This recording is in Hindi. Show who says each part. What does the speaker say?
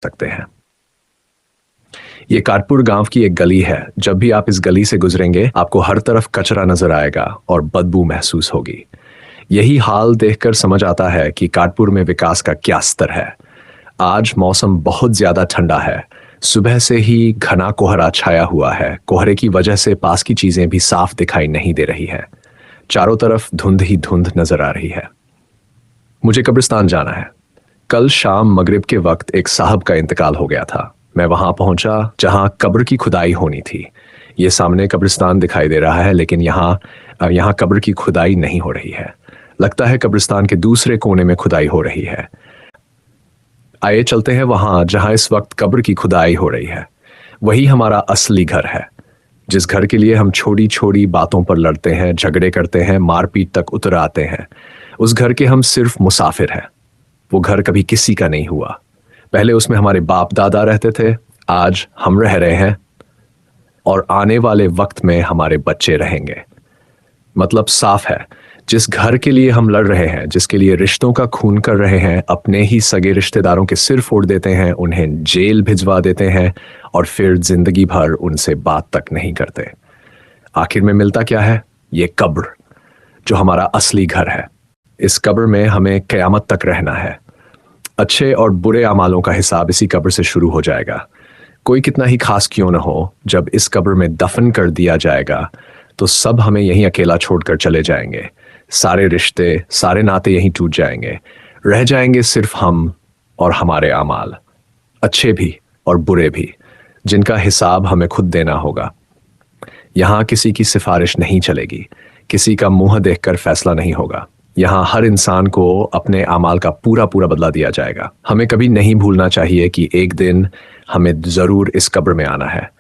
Speaker 1: सकते हैं। ये काटपुर गांव की एक गली है। जब भी आप इस गली से गुजरेंगे आपको हर तरफ कचरा नजर आएगा और बदबू महसूस होगी। यही हाल देखकर समझ आता है कि काटपुर में विकास का क्या स्तर है। आज मौसम बहुत ज्यादा ठंडा है। सुबह से ही घना कोहरा छाया हुआ है। कोहरे की वजह से पास की चीजें भी साफ दिखाई नहीं दे रही है। चारों तरफ धुंध ही धुंध नजर आ रही है। मुझे कब्रिस्तान जाना है। कल शाम मगरिब के वक्त एक साहब का इंतकाल हो गया था। मैं वहां पहुंचा जहां कब्र की खुदाई होनी थी। ये सामने कब्रिस्तान दिखाई दे रहा है, लेकिन यहाँ कब्र की खुदाई नहीं हो रही है। लगता है कब्रिस्तान के दूसरे कोने में खुदाई हो रही है। आइए चलते हैं वहां जहां इस वक्त कब्र की खुदाई हो रही है। वही हमारा असली घर है, जिस घर के लिए हम छोटी छोटी बातों पर लड़ते हैं, झगड़े करते हैं, मारपीट तक उतर आते हैं। उस घर के हम सिर्फ मुसाफिर हैं। वो घर कभी किसी का नहीं हुआ। पहले उसमें हमारे बाप दादा रहते थे, आज हम रह रहे हैं और आने वाले वक्त में हमारे बच्चे रहेंगे। मतलब साफ है, जिस घर के लिए हम लड़ रहे हैं, जिसके लिए रिश्तों का खून कर रहे हैं, अपने ही सगे रिश्तेदारों के सिर फोड़ देते हैं, उन्हें जेल भिजवा देते हैं और फिर जिंदगी भर उनसे बात तक नहीं करते। आखिर में मिलता क्या है? ये कब्र, जो हमारा असली घर है। इस कब्र में हमें क़यामत तक रहना है। अच्छे और बुरे अमालों का हिसाब इसी कब्र से शुरू हो जाएगा। कोई कितना ही खास क्यों न हो, जब इस कब्र में दफन कर दिया जाएगा तो सब हमें यहीं अकेला छोड़कर चले जाएंगे। सारे रिश्ते, सारे नाते यहीं टूट जाएंगे। रह जाएंगे सिर्फ हम और हमारे अमाल, अच्छे भी और बुरे भी, जिनका हिसाब हमें खुद देना होगा। यहाँ किसी की सिफारिश नहीं चलेगी, किसी का मुंह देखकर फैसला नहीं होगा। यहाँ हर इंसान को अपने अमाल का पूरा पूरा बदला दिया जाएगा। हमें कभी नहीं भूलना चाहिए कि एक दिन हमें जरूर इस कब्र में आना है।